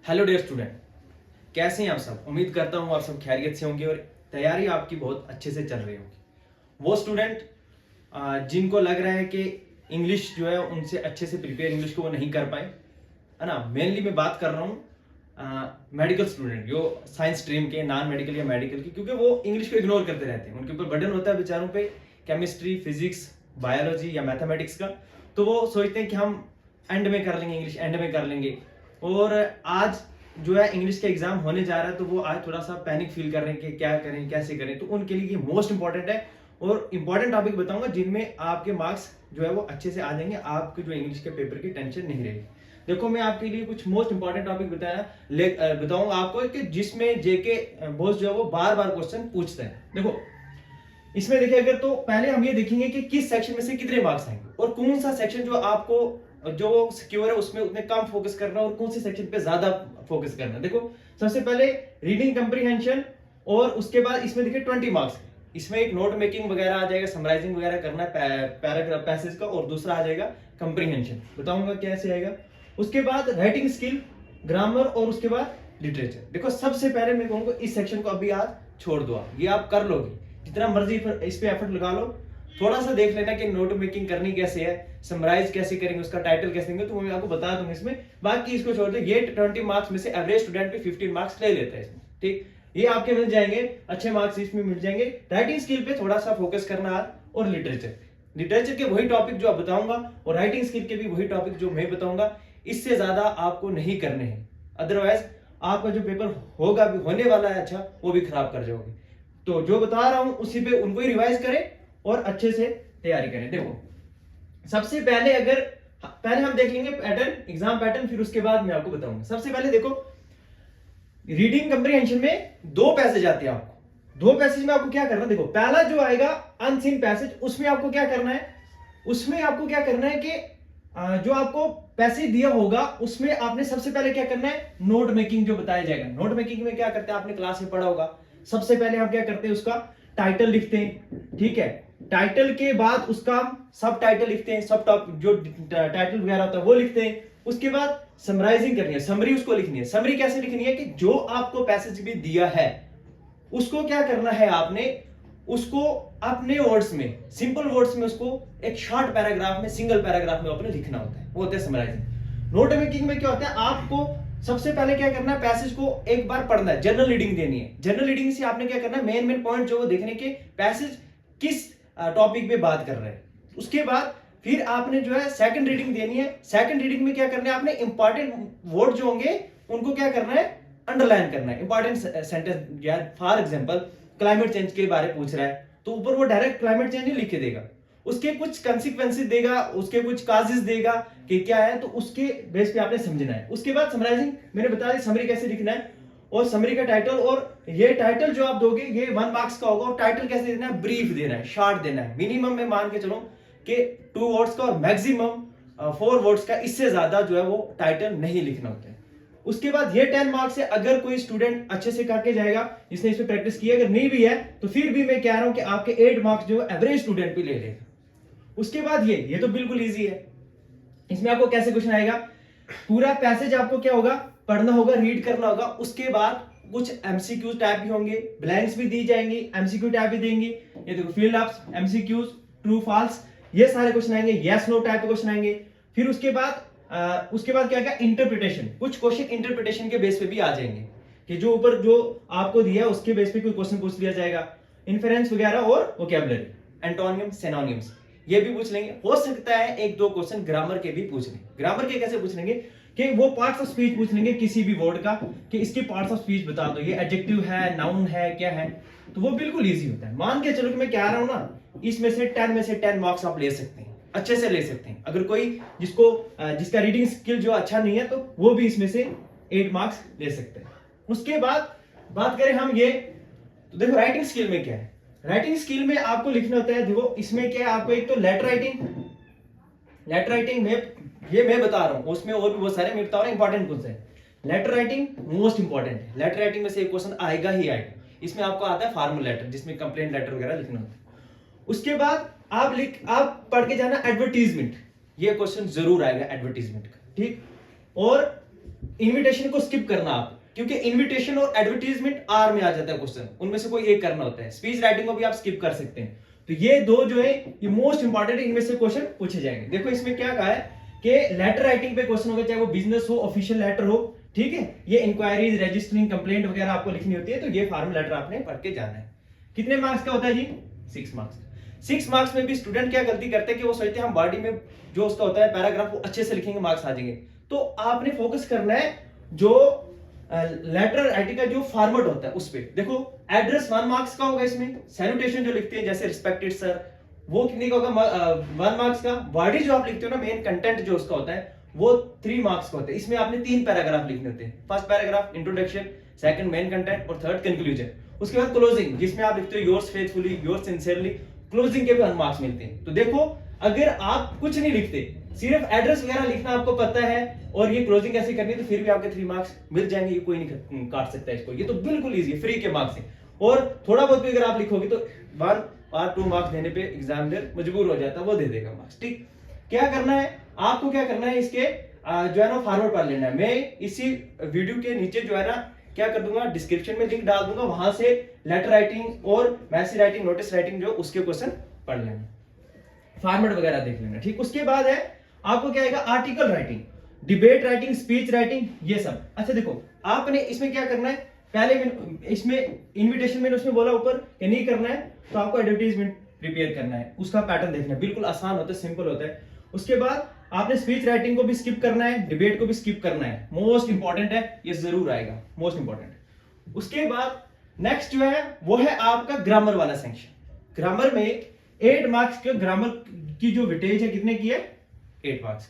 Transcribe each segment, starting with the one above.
Hello dear student, कैसे हैं आप सब। उम्मीद करता हूँ आप सब खैरियत से होंगे और तैयारी आपकी बहुत अच्छे से चल रही होगी। वो स्टूडेंट जिनको लग रहा है कि इंग्लिश जो है उनसे अच्छे से प्रिपेयर इंग्लिश को वो नहीं कर पाए, है ना। मेनली मैं बात कर रहा हूँ मेडिकल स्टूडेंट जो साइंस स्ट्रीम के, नॉन मेडिकल या मेडिकल की, क्योंकि वो इंग्लिश को इग्नोर करते रहते हैं। उनके ऊपर बर्डन होता है बेचारों पे केमिस्ट्री, फिजिक्स, बायोलॉजी या मैथमेटिक्स का। तो वो सोचते हैं कि हम एंड में कर लेंगे, इंग्लिश एंड में कर लेंगे। और आज जो है इंग्लिश का एग्जाम होने जा रहा है, तो वो आज थोड़ा सा पैनिक फील कर रहे हैं कि क्या करें, कैसे करें। तो उनके लिए ये मोस्ट इंपॉर्टेंट है और इंपॉर्टेंट टॉपिक बताऊंगा जिनमें आपके मार्क्स जो है वो अच्छे से आ जाएंगे, आपके जो इंग्लिश के पेपर की टेंशन नहीं रहेगी। देखो, मैं आपके लिए कुछ मोस्ट इंपॉर्टेंट टॉपिक बताऊंगा आपको कि जिसमें जेके बॉस जो है वो बार बार क्वेश्चन पूछते हैं। देखो, इसमें देखिए, अगर तो पहले हम ये देखेंगे कि किस सेक्शन में से कितने मार्क्स आएंगे और कौन सा सेक्शन जो आपको जो सिक्योर है उसमें उतने कम फोकस करना और कौन से सेक्शन पे ज्यादा फोकस करना। देखो, सबसे पहले रीडिंग कंप्रीहेंशन, और उसके बाद इसमें देखिए 20 मार्क्स। इसमें एक नोट मेकिंग वगैरह आ जाएगा, समराइजिंग वगैरह करना है पैराग्राफ पैसेज का, और दूसरा आ जाएगा कंप्रीहेंशन, बताऊंगा कैसे आएगा। उसके बाद राइटिंग स्किल, ग्रामर, और उसके बाद लिटरेचर। देखो, सबसे पहले मैं कहूंगा इस सेक्शन को अभी आज छोड़ दो, ये आप कर लोगे, जितना मर्जी इस पे एफर्ट लगा लो। थोड़ा सा देख लेना कि नोट मेकिंग करनी कैसे है, समराइज कैसे करेंगे, उसका टाइटल कैसे देंगे, तो मैं आपको बता दूंगा इसमें। बाकी इसको छोड़ दो। ये 20 मार्क्स में से एवरेज स्टूडेंट पे 15 मार्क्स ले लेता है इसमें, ठीक। ये आपके मिल जाएंगे, अच्छे मार्क्स इसमें मिल जाएंगे। राइटिंग स्किल पे थोड़ा सा फोकस करना है, और लिटरेचर के वही टॉपिक जो आप बताऊंगा और राइटिंग स्किल के भी वही टॉपिक जो मैं बताऊंगा, इससे ज्यादा आपको नहीं करने हैं। अदरवाइज आपका जो पेपर होगा भी, होने वाला है अच्छा, वो भी खराब कर जाओगे। तो जो बता रहा हूं उसी पे उनको ही रिवाइज करें और अच्छे से तैयारी करें। देखो, सबसे पहले हम देख लेंगे पैटर्न, एग्जाम पैटर्न, फिर उसके बाद मैं आपको बताऊंगा। सबसे पहले देखो, रीडिंग कंप्रीहेंशन में 2 पैसेज आते हैं आपको। 2 पैसेज में आपको क्या करना है, देखो, पहला जो आएगा अनसीन पैसेज, उसमें आपको क्या करना है, कि जो आपको पैसेज दिया होगा उसमें आपने सबसे पहले क्या करना है, नोट मेकिंग जो बताया जाएगा। नोट मेकिंग में क्या करते हैं, आपने क्लास में पढ़ा होगा। सबसे पहले हम क्या करते हैं, उसका टाइटल लिखते हैं, ठीक है। टाइटल के बाद उसका सब टाइटल लिखते हैं, सब टॉप जो टाइटल वगैरह होता है वो लिखते हैं। उसके बाद समराइजिंग करनी है, समरी उसको लिखनी है। समरी कैसे लिखनी है कि जो आपको पैसेज भी दिया है उसको क्या करना है, आपने उसको अपने वर्ड्स में, सिंपल वर्ड्स में, उसको एक शॉर्ट पैराग्राफ में, सिंगल पैराग्राफ में आपने लिखना होता है, वो होता है समराइजिंग। नोट मेकिंग में क्या होता है, आपको सबसे पहले क्या करना है, पैसेज को एक बार पढ़ना है, जनरल रीडिंग देनी है। जनरल रीडिंग से आपने क्या करना है, मेन पॉइंट जो वो देखने के पैसेज किस टॉपिक पे बात कर रहे हैं। उसके बाद फिर आपने जो है सेकंड रीडिंग देनी है। सेकंड रीडिंग में क्या करना है, आपने इंपॉर्टेंट वर्ड जो होंगे उनको क्या करना है, अंडरलाइन करना है। इंपॉर्टेंट सेंटेंस, या फॉर एग्जांपल क्लाइमेट चेंज के बारे में पूछ रहा है तो ऊपर वो डायरेक्ट क्लाइमेट चेंज नहीं लिख के देगा, उसके कुछ कंसिक्वेंसेस देगा, उसके कुछ काजेस देगा कि क्या है, तो उसके बेस पे आपने समझना है। उसके बाद समराइजिंग मैंने बता दी, समरी कैसे लिखना है, और समरी का टाइटल, और ये टाइटल जो आप दोगे ये 1 मार्क्स का होगा। और टाइटल कैसे देना है, ब्रीफ देना है, शॉर्ट देना है। मिनिमम में मान के चलो कि 2 वर्ड्स का, और मैक्सिमम 4 वर्ड्स का, इससे ज्यादा जो है वो टाइटल नहीं लिखना होता है। उसके बाद ये 10 मार्क्स से अगर कोई स्टूडेंट अच्छे से करके जाएगा, जिसने इस पे प्रैक्टिस की है, अगर नहीं भी है तो फिर भी मैं कह रहा हूं कि आपके 8 मार्क्स जो एवरेज स्टूडेंट भी ले लेगा। उसके बाद ये तो बिल्कुल इजी है। इसमें आपको कैसे क्वेश्चन आएगा, पूरा पैसेज आपको क्या होगा, पढ़ना होगा, रीड करना होगा। उसके बाद कुछ एमसीक्यू टाइप भी होंगे, ब्लैंक्स भी दी जाएंगी, एमसीक्यू टाइप भी देंगी। ये देखो, field of MCQs, true false, ये सारे क्वेश्चन आएंगे, यस नो टाइप के क्वेश्चन आएंगे। फिर उसके बाद क्या क्या, इंटरप्रिटेशन, कुछ क्वेश्चन इंटरप्रिटेशन के बेस पे भी आ जाएंगे, कि जो ऊपर जो आपको दिया है उसके बेस पे कोई क्वेश्चन पूछ लिया जाएगा। इन्फरेंस वगैरह और वोकैबुलरी, एंटोनियम, सिनोनिम्स, ये भी पूछ लेंगे। हो सकता है 1-2 क्वेश्चन ग्रामर के भी पूछ लेंगे। ग्रामर के कैसे पूछ लेंगे, कि वो पार्ट्स ऑफ स्पीच पूछ लेंगे किसी भी वर्ड का, कि इसके पार्ट्स ऑफ स्पीच बता दो, ये एडजेक्टिव है, नाउन है, क्या है। तो वो बिल्कुल इजी होता है। मान के चलो कि मैं कह रहा हूं ना, इसमें से 10 में से 10 मार्क्स आप ले सकते हैं, अच्छे से ले सकते हैं। अगर कोई जिसका रीडिंग स्किल जो अच्छा नहीं है तो वो भी इसमें से 8 मार्क्स ले सकते हैं। उसके बाद बात करें हम ये, तो देखो राइटिंग स्किल में क्या है। राइटिंग स्किल में आपको लिखना होता है, देखो इसमें क्या है, आपको एक तो लेटर राइटिंग में ये मैं बता रहा हूं, उसमें और भी बहुत सारे मैं बता रहा हूं, इंपॉर्टेंट कौन सा है। लेटर राइटिंग मोस्ट इंपॉर्टेंट है। लेटर राइटिंग में से एक क्वेश्चन आएगा ही आएगा। इसमें आपको आता है फॉर्मल लेटर, जिसमें कंप्लेंट लेटर वगैरह लिखना होता है। उसके बाद आप पढ़ के जाना एडवर्टीजमेंट, ये क्वेश्चन जरूर आएगा एडवर्टीजमेंट का, ठीक। और इन्विटेशन को स्किप करना आप, क्योंकि इन्विटेशन और एडवर्टीजमेंट आर में आ जाता है क्वेश्चन, उनमें से कोई एक करना होता है। स्पीच राइटिंग को भी आप स्किप कर सकते हैं। तो ये दो जो है ये मोस्ट इंपॉर्टेंट, इनमें से क्वेश्चन पूछे जाएंगे। देखो इसमें क्या कहा है कि लेटर राइटिंग पे क्वेश्चन होगा, चाहे वो बिजनेस हो, ऑफिशियल लेटर हो, ठीक है, ये इंक्वायरीज, रजिस्टरिंग, कंप्लेंट वगैरह आपको लिखनी होती है। तो ये फॉर्म लेटर आपने पढ़ के जाना है। कितने मार्क्स का होता है जी? 6 मार्क्स। 6 मार्क्स में भी स्टूडेंट क्या गलती करते हैं कि वो सोचते हैं हम बॉडी में जो उसका होता है पैराग्राफ वो अच्छे से लिखेंगे, मार्क्स आ जाएंगे। तो आपने फोकस करना है जो लेटर राइटिंग का जो फॉर्मेट होता है उस पे। देखो एड्रेस 1 मार्क्स का होगा, इसमें सैल्यूटेशन जो लिखते हैं जैसे रिस्पेक्टेड सर, वो कितने का होगा? 1 मार्क्स का। बॉडी जो आप लिखते हो ना, मेन कंटेंट जो उसका होता है वो 3 मार्क्स का होता है। इसमें आपने 3 पैराग्राफ लिखने होते हैं। First paragraph introduction, second main content और थर्ड कंक्लूजन। उसके बाद क्लोजिंग जिसमें आप लिखते हो yours faithfully, yours sincerely. Closing के भी 1 मार्क्स मिलते हैं। तो देखो अगर आप कुछ नहीं लिखते, सिर्फ एड्रेस वगैरह लिखना आपको पता है और ये क्लोजिंग कैसे करनी है, तो फिर भी आपके 3 मार्क्स मिल जाएंगे। ये कोई नहीं काट सकता इसको, ये तो बिल्कुल इजी है, फ्री के मार्क्स है। और थोड़ा बहुत भी अगर आप लिखोगे तो 1 और 2 मार्क्स देने पे एग्जामिनर मजबूर हो जाता है, वो दे देगा मार्क्स। ठीक, क्या करना है आपको, क्या करना है, इसके जो है ना फॉरवर्ड पढ़ लेना है। मैं इसी वीडियो के नीचे जो है ना क्या कर दूंगा, डिस्क्रिप्शन में लिंक डाल दूंगा, वहां से लेटर राइटिंग और मैसेज राइटिंग, नोटिस राइटिंग जो उसके क्वेश्चन पढ़ लेना, फॉर्मेट वगैरह देख लेना। ठीक, उसके बाद है आपको क्या आएगा, article writing, debate writing, speech writing, ये सब। अच्छा देखो आपने इसमें क्या करना है, पहले इसमें इन्विटेशन मैंने उसमें बोला ऊपर कि नहीं करना है, तो आपको एडवर्टीजमेंट प्रिपेयर करना है, उसका पैटर्न देखना है, बिल्कुल आसान होता है, सिंपल होता है। उसके बाद आपने स्पीच राइटिंग को भी स्किप करना है, डिबेट को भी स्किप करना है, मोस्ट इंपॉर्टेंट है, ये जरूर आएगा, मोस्ट इंपॉर्टेंट। उसके बाद नेक्स्ट जो है वो है आपका ग्रामर वाला सेक्शन। ग्रामर में 8 मार्क्स के ग्रामर की जो वेटेज है कितने की है, 8 मार्क्स।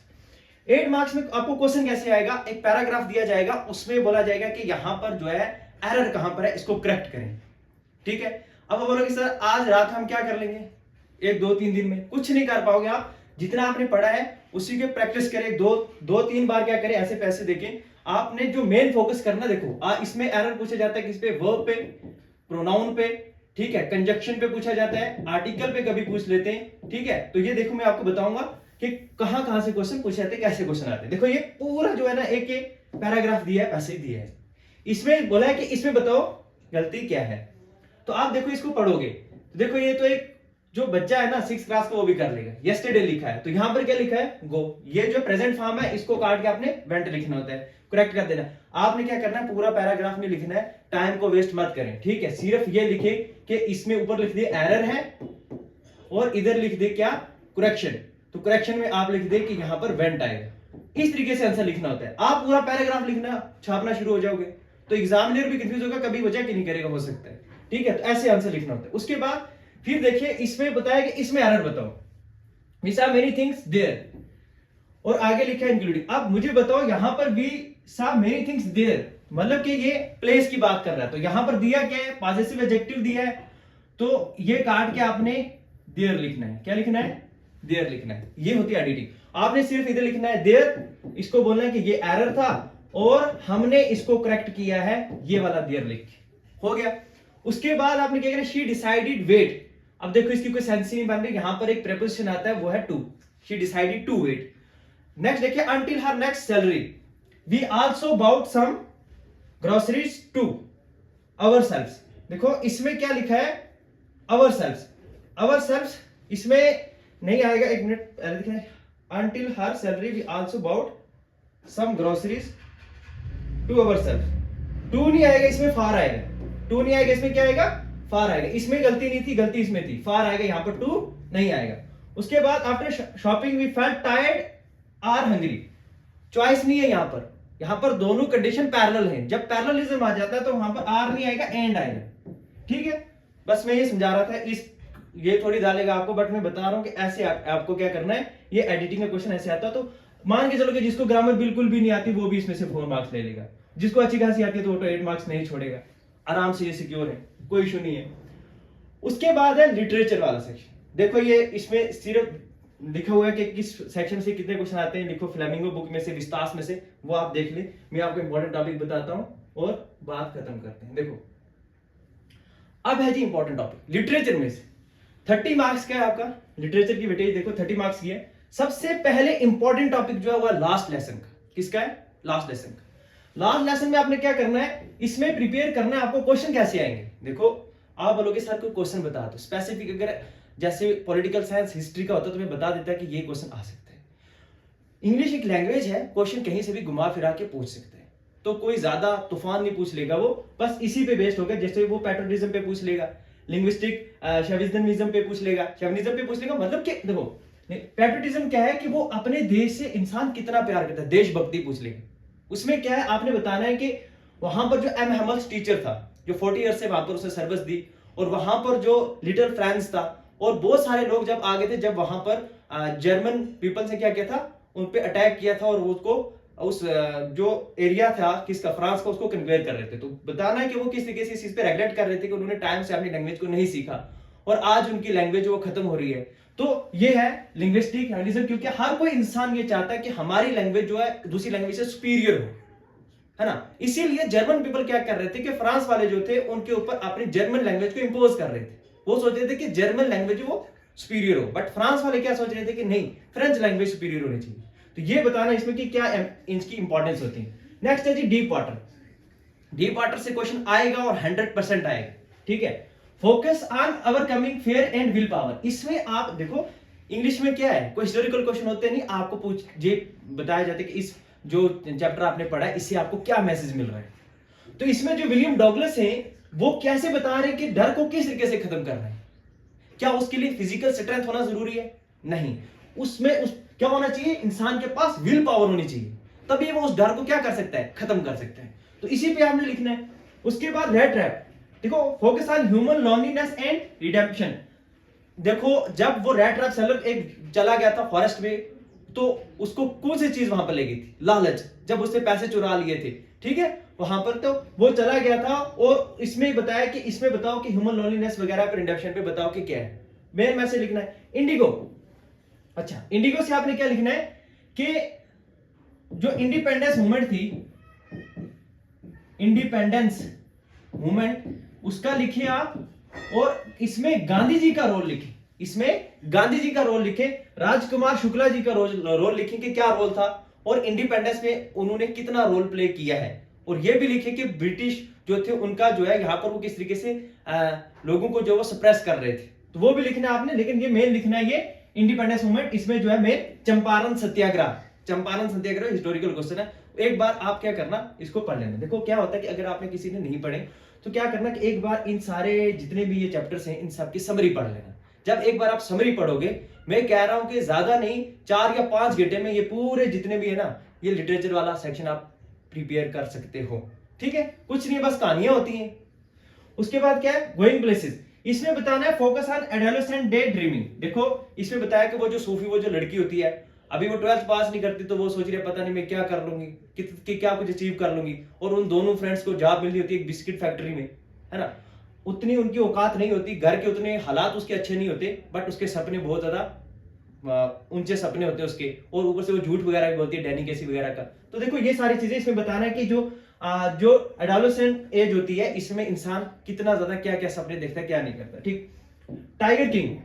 8 मार्क्स में आपको क्वेश्चन कैसे आएगा, एक पैराग्राफ दिया जाएगा, उसमें बोला जाएगा कि यहां पर जो है एरर कहां पर है, इसको करेक्ट करें। ठीक है, अब बोलोगे सर आज रात हम क्या कर लेंगे, 1 2 3 दिन में कुछ नहीं कर पाओगे आप। जितना आपने पढ़ा है उसी के प्रैक्टिस करें, 2 3 बार क्या करें, ऐसे पैसे देखें। आपने जो मेन फोकस करना, देखो इसमें एरर पूछा जाता है किस पे, वर्ब पे, प्रोनाउन पे, ठीक है, कंजक्शन पे पूछा जाता है, आर्टिकल पे कभी पूछ लेते हैं। ठीक है, तो ये देखो मैं आपको बताऊंगा कि कहां कहां से क्वेश्चन पूछे जाते हैं, कैसे क्वेश्चन आते हैं। देखो ये पूरा जो है ना एक पैराग्राफ दिया है, पैसे दिया है, इसमें बोला है कि इसमें बताओ गलती क्या है। तो आप देखो इसको पढ़ोगे तो देखो ये तो एक जो बच्चा है ना 6th क्लास का वो भी कर लेगा। यस्टरडे लिखा है तो यहां पर क्या लिखा है, गो। ये जो प्रेजेंट फॉर्म है इसको काट के आपने वेंट लिखना होता है, करेक्ट कर देना। आपने क्या करना है, पूरा पैराग्राफ में लिखना है, टाइम को वेस्ट मत करें। ठीक है, सिर्फ ये लिखे कि इसमें ऊपर लिख दिए एरर है और इधर लिख दे क्या, करेक्शन। तो करेक्शन में आप लिख दे कि यहां पर वेंट आएगा। इस तरीके से आंसर लिखना होता है। आप पूरा पैराग्राफ लिखना छापना शुरू हो जाओगे तो एग्जामिनर भी कंफ्यूज होगा, कभी वजह कि नहीं करेगा, हो सकता है। ठीक है, तो ऐसे आंसर लिखना होता है। उसके बाद फिर देखिए इसमें बताया कि इसमें एरर बताओ, we are many things there, और आगे लिखा है इंक्लूडिंग। अब मुझे बताओ यहां पर we saw many things there मतलब कि ये प्लेस की बात कर रहा है, तो यहां पर दिया क्या है, पॉजिटिव एडजेक्टिव दिया है, तो ये काट के आपने देयर लिखना है। क्या लिखना है, देयर लिखना है। ये होती है एडिटिंग। आपने सिर्फ इधर लिखना है देयर, इसको बोलना है कि ये एरर था और हमने इसको करेक्ट किया है, ये वाला देयर लिख हो गया। उसके बाद आपने क्या करना, शी डिसाइडेड वेट। अब देखो इसकी कोई सेंस नहीं बन रही, यहां पर एक प्रीपोजिशन आता है वो है to, she decided to wait. Next देखिए until her next salary we also bought some groceries to ourselves. देखो इसमें क्या लिखा है, आवरसेल्व्स। आवरसेल्व्स इसमें नहीं आएगा, एक मिनट पहले दिखा है, until her salary we also bought some groceries to ourselves. To नहीं आएगा इसमें, फार आएगा। टू नहीं आएगा इसमें, क्या आएगा, फार आएगा। इसमें गलती नहीं थी, गलती इसमें थी, फार आएगा, यहां पर टू नहीं आएगा। उसके बाद after shopping we felt tired are hungry, choice नहीं है यहां पर दोनों कंडीशन पैरेलल हैं। जब पैरेललिज्म आ जाता है तो वहां पर आर नहीं आएगा, एंड आएगा। ठीक है, बस मैं ये समझा रहा था, इस ये थोड़ी डालेगा आपको, बट मैं बता रहा हूं कि ऐसे आपको क्या करना है। ये एडिटिंग का क्वेश्चन ऐसे आता है, तो मान के चलो कि जिसको ग्रामर बिल्कुल भी नहीं आती वो भी इसमें से 4 मार्क्स ले लेगा, जिसको अच्छी खासी आती है तो वो तो 8 मार्क्स नहीं छोड़ेगा, आराम से ये सिक्योर है, कोई इशू नहीं है। उसके बाद है लिटरेचर वाला सेक्शन। देखो ये इसमें सिर्फ लिखा हुआ है कि किस सेक्शन से कितने क्वेश्चन आते हैं, लिखो फ्लेमिंगो बुक में से, विस्तास में से, वो आप देख ले। मैं आपको इंपॉर्टेंट टॉपिक बताता हूं और बात खत्म करते हैं। देखो अब है जी इंपॉर्टेंट टॉपिक लिटरेचर में से 30 मार्क्स का है आपका लिटरेचर की वेटेज। देखो 30 मार्क्स की है। सबसे पहले इंपॉर्टेंट टॉपिक जो है वो लास्ट लेसन का। किसका है, लास्ट लेसन का। लास्ट लेसन में आपने क्या करना है, इसमें प्रिपेयर करना है आपको क्वेश्चन कैसे आएंगे। देखो आप बोलोगे सर कोई क्वेश्चन बता दो स्पेसिफिक, अगर जैसे पॉलिटिकल साइंस हिस्ट्री का होता तो मैं बता देता कि ये क्वेश्चन आ सकता है। इंग्लिश एक लैंग्वेज है, क्वेश्चन कहीं से भी घुमा फिरा के पूछ सकते हैं, तो कोई ज्यादा तूफान नहीं पूछ लेगा वो, बस इसी पे बेस्ड होगा। जैसे वो पैट्रियोटिज्म पे पूछ लेगा, लिंग्विस्टिक शेविनिज्म पे पूछ लेगा, शेविनिज्म पे पूछ लेगा, मतलब कि देखो पैट्रियोटिज्म क्या है कि वो अपने देश से इंसान कितना प्यार करता है, देशभक्ति पूछ लेगा। उसमें क्या है आपने बताना है कि वहां पर जो एम हेमल्स टीचर था जो 40 ईयर से वहां पर उसने सर्विस दी, और वहां पर जो लिटिल फ्रांस था और बहुत सारे लोग जब आ गए थे, जब वहां पर जर्मन पीपल से क्या किया था, उन पे अटैक किया था और उसको उस जो एरिया था किसका, फ्रांस का, उसको कन्वेयर कर रहे थे। तो बताना है कि वो किस तरीके से इस चीज पे रेगुलेट कर रहे थे कि उन्होंने टाइम से अपनी लैंग्वेज को नहीं सीखा और आज उनकी लैंग्वेज वो खत्म हो रही है। तो ये है लिंग्विस्टिक हेविनिज्म, क्योंकि हर कोई इंसान ये चाहता है कि हमारी लैंग्वेज जो है दूसरी लैंग्वेज से सुपीरियर हो, है ना। इसीलिए जर्मन पीपल क्या कर रहे थे कि फ्रांस वाले जो थे उनके ऊपर अपनी जर्मन लैंग्वेज को इंपोज कर रहे थे। वो सोच रहे थे कि जर्मन लैंग्वेज वो सुपीरियर हो, बट फ्रांस वाले क्या सोच रहे थे कि नहीं, फ्रेंच लैंग्वेज सुपीरियर होनी चाहिए। तो ये बताना इसमें कि क्या इसकी इंपॉर्टेंस होती है। नेक्स्ट है जी डीप वाटर। डीप वाटर से क्वेश्चन आएगा और 100% आएगा, ठीक है। Focus on overcoming fear and will power. इसमें आप देखो इंग्लिश में क्या है, कोई हिस्टोरिकल क्वेश्चन होते नहीं, आपको पूछ ये बताया जाता है कि इस जो चैप्टर आपने पढ़ा है इससे आपको क्या मैसेज मिल रहा है। तो इसमें जो विलियम डॉगलस है वो कैसे बता रहे हैं कि डर को किस तरीके से खत्म करना है। क्या उसके लिए फिजिकल स्ट्रेंथ होना जरूरी है? नहीं, उसमें क्या होना चाहिए, इंसान के पास विल पावर होनी चाहिए, तभी वो उस डर को क्या कर सकता है, खत्म कर सकता है। तो इसी पे आपने लिखना है। उसके बाद रेड ट्रैप, देखो focus on human loneliness and redemption. देखो जब वो रेड ट्रैप सेलर एक चला गया था फॉरेस्ट में, तो उसको कौन सी चीज वहां पर ले गई थी, लालच, जब उससे पैसे चुरा लिए थे, ठीक है, वहां पर तो वो चला गया था। और इसमें बताया कि इसमें बताओ कि ह्यूमन लॉनलीनेस वगैरह पर रिडेम्पशन पे बताओ कि क्या है। मेन मैसेज लिखना है। इंडिगो, अच्छा इंडिगो से आपने क्या लिखना है कि जो इंडिपेंडेंस मूवमेंट थी, इंडिपेंडेंस मूवमेंट उसका लिखिए आप, और इसमें गांधी जी का रोल लिखे, इसमें गांधी जी का रोल लिखे, राजकुमार शुक्ला जी का रोल लिखे कि क्या रोल था और इंडिपेंडेंस में उन्होंने कितना रोल प्ले किया है। और ये भी लिखे कि ब्रिटिश जो थे उनका जो है यहाँ पर वो किस तरीके से लोगों को जो वो सप्रेस कर रहे थे, तो वो भी लिखना आपने। लेकिन ये मेन लिखना है ये इंडिपेंडेंस मूवमेंट, इसमें जो है मेन चंपारण सत्याग्रह। चंपारण सत्याग्रह हिस्टोरिकल क्वेश्चन है, एक बार आप क्या करना इसको पढ़ लेना। देखो क्या होता है कि अगर आपने किसी ने नहीं पढ़े तो क्या करना कि एक बार इन सारे जितने भी ये चैप्टर्स हैं इन सब की समरी पढ़ लेना। जब एक बार आप समरी पढ़ोगे, मैं कह रहा हूं कि ज्यादा नहीं 4 या 5 घंटे में ये पूरे जितने भी है ना ये लिटरेचर वाला सेक्शन आप प्रिपेयर कर सकते हो, ठीक है। कुछ नहीं, बस कहानियां होती हैं। उसके बाद क्या है, गोइंग प्लेसेस। इसमें बताना है focus on adolescent day dreaming. देखो इसमें बताया कि वो जो सूफी, वो जो लड़की होती है, अभी वो 12th पास नहीं करती तो वो सोच रही है पता नहीं मैं क्या कर लूंगी, कि क्या कुछ अचीव कर लूंगी। और उन दोनों फ्रेंड्स को जॉब मिल रही होती है एक बिस्किट फैक्ट्री में, है ना। उतनी उनकी औकात नहीं होती, घर के उतने हालात उसके अच्छे नहीं होते, बट उसके सपने बहुत ज्यादा ऊंचे सपने होते हैं उसके, और ऊपर से वो झूठ वगैरह भी बोलती है, डैनी कैसी वगैरह का। तो देखो ये सारी चीजें इसमें बताना है कि जो एडोलेसेंट एज होती है इसमें इंसान कितना ज्यादा क्या क्या सपने देखता है, क्या नहीं करता, ठीक। टाइगर किंग,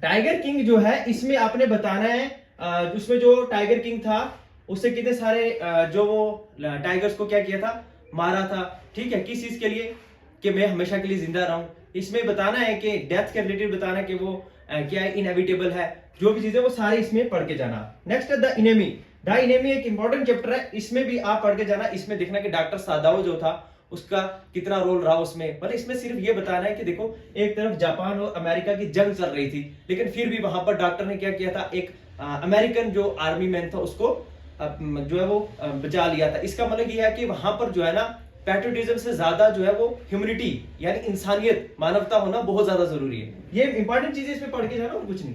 टाइगर किंग जो है इसमें आपने बताना है उसमें जो टाइगर किंग था उससे कितने सारे जो वो टाइगर्स को क्या किया था, मारा था, ठीक है, किस चीज के लिए, कि मैं हमेशा के लिए जिंदा रहूं। इसमें बताना है कि डेथ के रिलेटेड बताना है कि वो क्या है, इनएविटेबल है, जो भी चीजें वो सारी इसमें पढ़ के जाना। नेक्स्ट है द इनेमी। द इनेमी एक इंपॉर्टेंट चैप्टर है, इसमें भी आप पढ़ के जाना। इसमें देखना कि डॉक्टर सादाओ जो था उसका कितना रोल रहा उसमें, मतलब इसमें सिर्फ ये बताना है कि देखो एक तरफ जापान और अमेरिका की जंग चल रही थी, लेकिन फिर भी वहां पर डॉक्टर ने क्या किया था, एक अमेरिकन जो आर्मी मैन था उसको जो है वो बचा लिया था। इसका मतलब यह है कि वहां पर जो है ना पैट्रियोटिज्म से ज्यादा जो है वो ह्यूमैनिटी यानी इंसानियत, मानवता होना बहुत ज्यादा जरूरी है। ये इंपॉर्टेंट चीजें इसमें पढ़ के जाना और कुछ नहीं।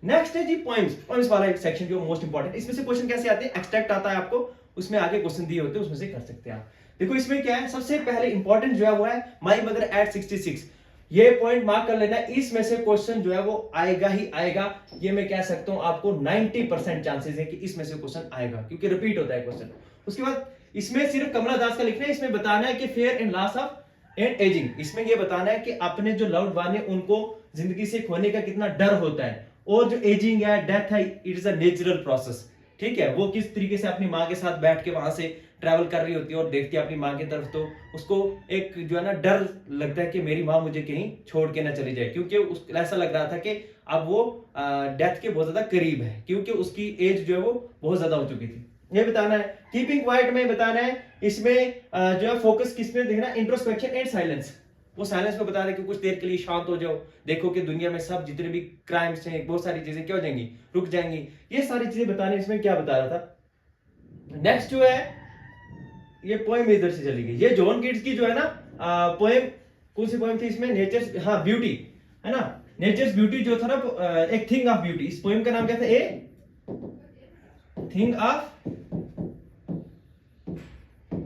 नेक्स्ट है जी पॉइंट्स। पॉइंट्स वाला एक सेक्शन जो मोस्ट इंपॉर्टेंट, इसमें से क्वेश्चन कैसे आते हैं, एक्सट्रैक्ट आता है आपको, उसमें आगे क्वेश्चन दिए होते हैं, उसमें से कर सकते हैं आप। देखो इसमें क्या है, सबसे पहले इंपॉर्टेंट जो है वो है माई मदर एट 66। ये पॉइंट मार्क कर लेना, इसमें से क्वेश्चन जो है वो आएगा ही आएगा। ये मैं कह सकता हूं आपको 90% चांसेस है कि इसमें से क्वेश्चन आएगा, क्योंकि रिपीट होता है क्वेश्चन। उसके बाद इसमें सिर्फ कमला दास का लिखना है, इसमें बताना है कि fair and loss of and ageing. इसमें यह बताना है कि अपने जो लव्ड वन है उनको जिंदगी से खोने का कितना डर होता है, और जो एजिंग है, डेथ है, it is a natural process, ठीक है। वो किस तरीके से अपनी माँ के साथ बैठ के वहां से ट्रैवल कर रही होती है और देखती है अपनी माँ की तरफ, तो उसको एक जो है ना डर लगता है कि मेरी माँ मुझे कहीं छोड़ के ना चली जाए, क्योंकि उसको ऐसा लग रहा था कि अब वो डेथ के बहुत ज्यादा करीब है, क्योंकि उसकी एज जो है वो बहुत ज्यादा हो चुकी थी। ये बताना है। कीपिंग क्वाइट में बताना है, इसमें जो है फोकस किस पे देखना, इंट्रोस्पेक्शन एंड साइलेंस। वो साइलेंस में बता रहे कि कुछ देर के लिए शांत हो जाओ, देखो कि दुनिया में सब जितने भी क्राइम्स हैं, बहुत सारी चीजें क्या हो जाएंगी, रुक जाएंगी। ये सारी चीजें बताने, इसमें क्या बता रहा था। नेक्स्ट जो है, ये पोएम इधर से चली गई। ये जॉन कीट्स की जो है ना पोएम, कौन सी पोएम थी इसमें, नेचर्स, हाँ ब्यूटी है ना, नेचर्स ब्यूटी जो था ना, एक थिंग ऑफ ब्यूटी। इस पोएम का नाम क्या था, ए थिंग ऑफ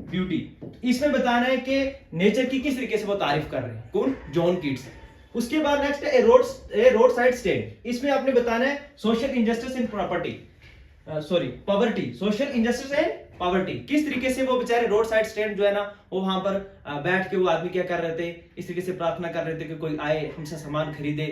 ब्यूटी। इसमें बताना है कि नेचर की किस तरीके से वो तारीफ कर रहे हैं, कौन, जॉन कीट्स। उसके बाद नेक्स्ट है रोड साइड स्टैंड। इसमें आपने बताना है social injustice in property, sorry poverty, social injustice and poverty. किस तरीके से वो बेचारे रोड साइड स्टैंड जो है ना, वो वहां पर बैठ के वो आदमी क्या कर रहे थे, इस तरीके से प्रार्थना कर रहे थे कि कोई आए हमसे सामान खरीदे,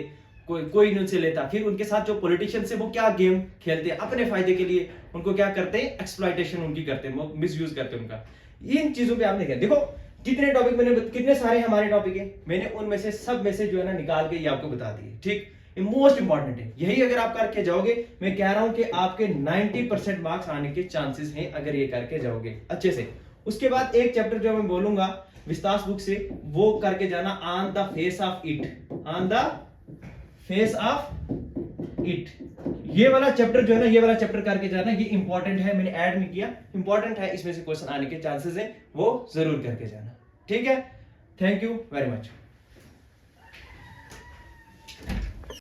कोई नहीं उनसे लेता। फिर उनके साथ जो पॉलिटिशियन से वो क्या गेम खेलते हैं अपने फायदे के लिए, उनको क्या करते हैं, एक्सप्लॉइटेशन उनकी करते हैं, वो मिस यूज करते हैं उनका। इन चीजों पे आपने क्या, देखो कितने टॉपिक मैंने, कितने सारे हमारे टॉपिक है, मैंने उनमें से सब में से जो है ना निकाल के ये आपको बता दिए। ठीक, ये मोस्ट इंपॉर्टेंट है, यही अगर आप करके जाओगे, मैं कह रहा हूं कि आपके 90% मार्क्स आने के चांसेस हैं अगर ये करके जाओगे अच्छे से। उसके बाद एक चैप्टर जो मैं बोलूंगा विस्तास बुक से, वो करके जाना, on the face of it, on the face of it. ये वाला चैप्टर जो है ना, ये वाला चैप्टर करके जाना, ये इंपॉर्टेंट है, मैंने ऐड नहीं किया, इंपॉर्टेंट है, इसमें से क्वेश्चन आने के चांसेस है, वो जरूर करके जाना। ठीक है, थैंक यू वेरी मच।